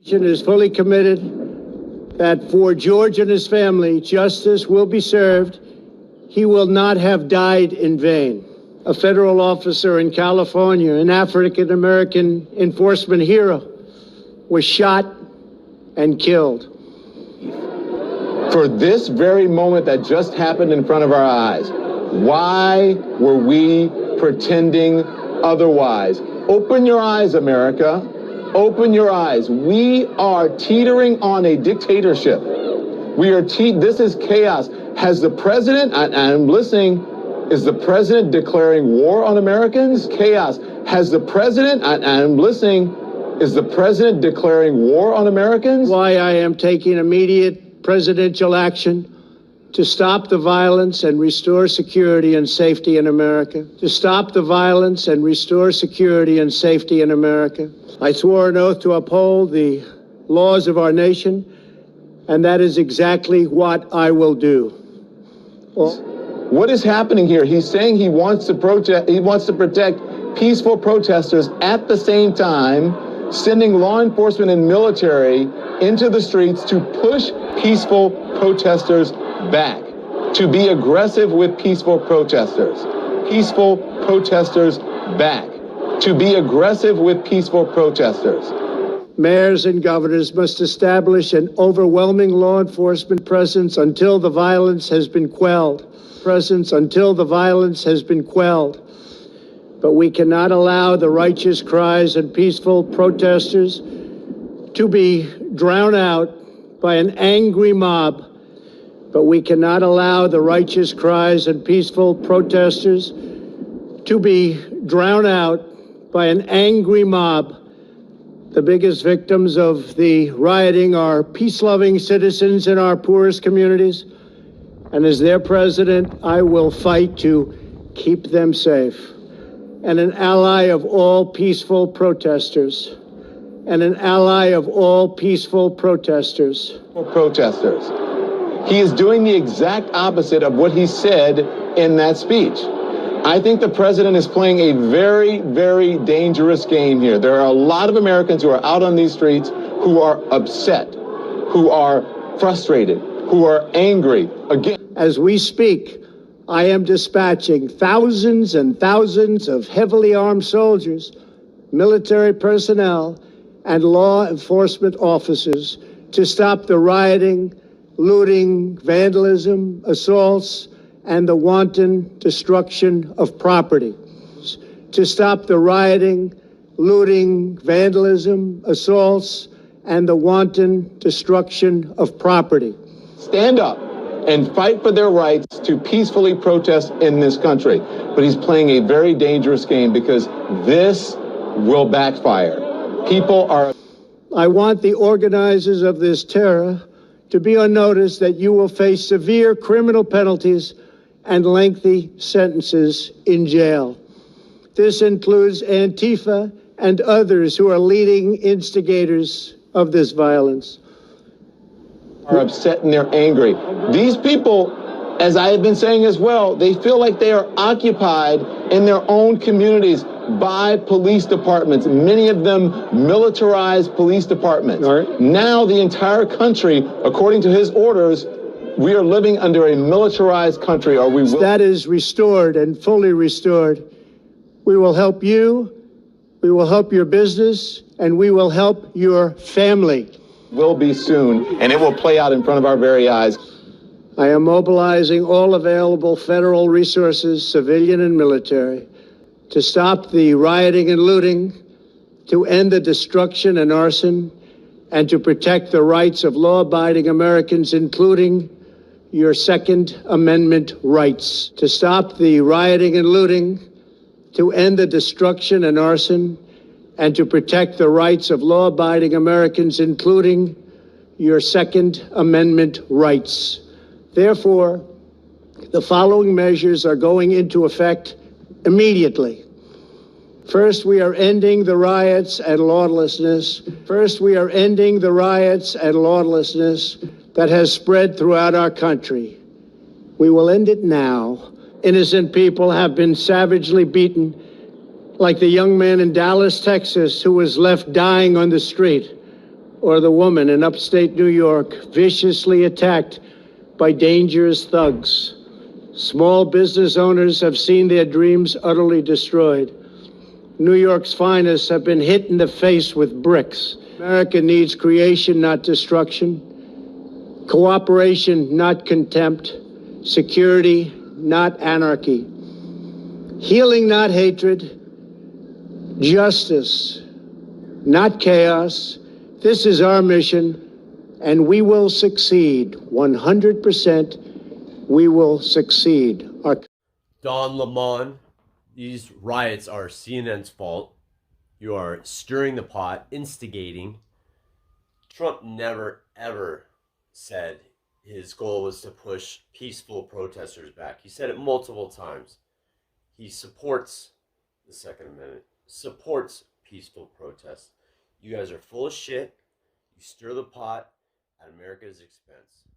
Is fully committed that for George and his family, justice will be served. He will not have died in vain. A federal officer in California, an African-American enforcement hero, was shot and killed. For this very moment that just happened in front of our eyes, why were we pretending otherwise? Open your eyes, America. Open your eyes. We are teetering on a dictatorship. This is chaos. Has the president, I'm listening, is the president declaring war on Americans? Chaos. Has the president, I'm listening, is the president declaring war on Americans? Why I am taking immediate presidential action to stop the violence and restore security and safety in America. To stop the violence and restore security and safety in America. I swore an oath to uphold the laws of our nation, and that is exactly what I will do. What is happening here? He's saying he wants to protect peaceful protesters, at the same time sending law enforcement and military into the streets to push peaceful protesters back, to be aggressive with peaceful protesters. Peaceful protesters back, to be aggressive with peaceful protesters. Mayors and governors must establish an overwhelming law enforcement presence until the violence has been quelled. But we cannot allow the righteous cries and peaceful protesters to be drowned out by an angry mob. But we cannot allow the righteous cries and peaceful protesters to be drowned out by an angry mob. The biggest victims of the rioting are peace-loving citizens in our poorest communities. And as their president, I will fight to keep them safe. And an ally of all peaceful protesters. And an ally of all peaceful protesters. He is doing the exact opposite of what he said in that speech. I think the president is playing a very, very dangerous game here. There are a lot of Americans who are out on these streets who are upset, who are frustrated, who are angry. Again, as we speak, I am dispatching thousands and thousands of heavily armed soldiers, military personnel, and law enforcement officers to stop the rioting, looting, vandalism, assaults, and the wanton destruction of property. To stop the rioting, looting, vandalism, assaults, and the wanton destruction of property. Stand up and fight for their rights to peacefully protest in this country. But he's playing a very dangerous game because this will backfire. I want the organizers of this terror to be on notice that you will face severe criminal penalties and lengthy sentences in jail. This includes Antifa and others who are leading instigators of this violence. Are upset and they're angry. These people, as I have been saying as well, they feel like they are occupied in their own communities by police departments, many of them militarized police departments. Right. Now the entire country, according to his orders, we are living under a militarized country. Are we? That is restored and fully restored. We will help you, we will help your business, and we will help your family. Will be soon, and it will play out in front of our very eyes. I am mobilizing all available federal resources, civilian and military, to stop the rioting and looting, to end the destruction and arson, and to protect the rights of law-abiding Americans, including your Second Amendment rights. To stop the rioting and looting, to end the destruction and arson, and to protect the rights of law-abiding Americans, including your Second Amendment rights. Therefore, the following measures are going into effect immediately. First, we are ending the riots and lawlessness. That has spread throughout our country. We will end it now. Innocent people have been savagely beaten, like the young man in Dallas, Texas, who was left dying on the street. or the woman in upstate New York viciously attacked by dangerous thugs. Small business owners have seen their dreams utterly destroyed. New York's finest have been hit in the face with bricks. America needs creation, not destruction. Cooperation, not contempt. Security, not anarchy. Healing, not hatred. Justice, not chaos. This is our mission, and we will succeed. 100%, we will succeed. Don Lemon, these riots are CNN's fault. You are stirring the pot, instigating. Trump never, ever said his goal was to push peaceful protesters back. He said it multiple times. He supports the Second Amendment, supports peaceful protests. You guys are full of shit. You stir the pot at America's expense.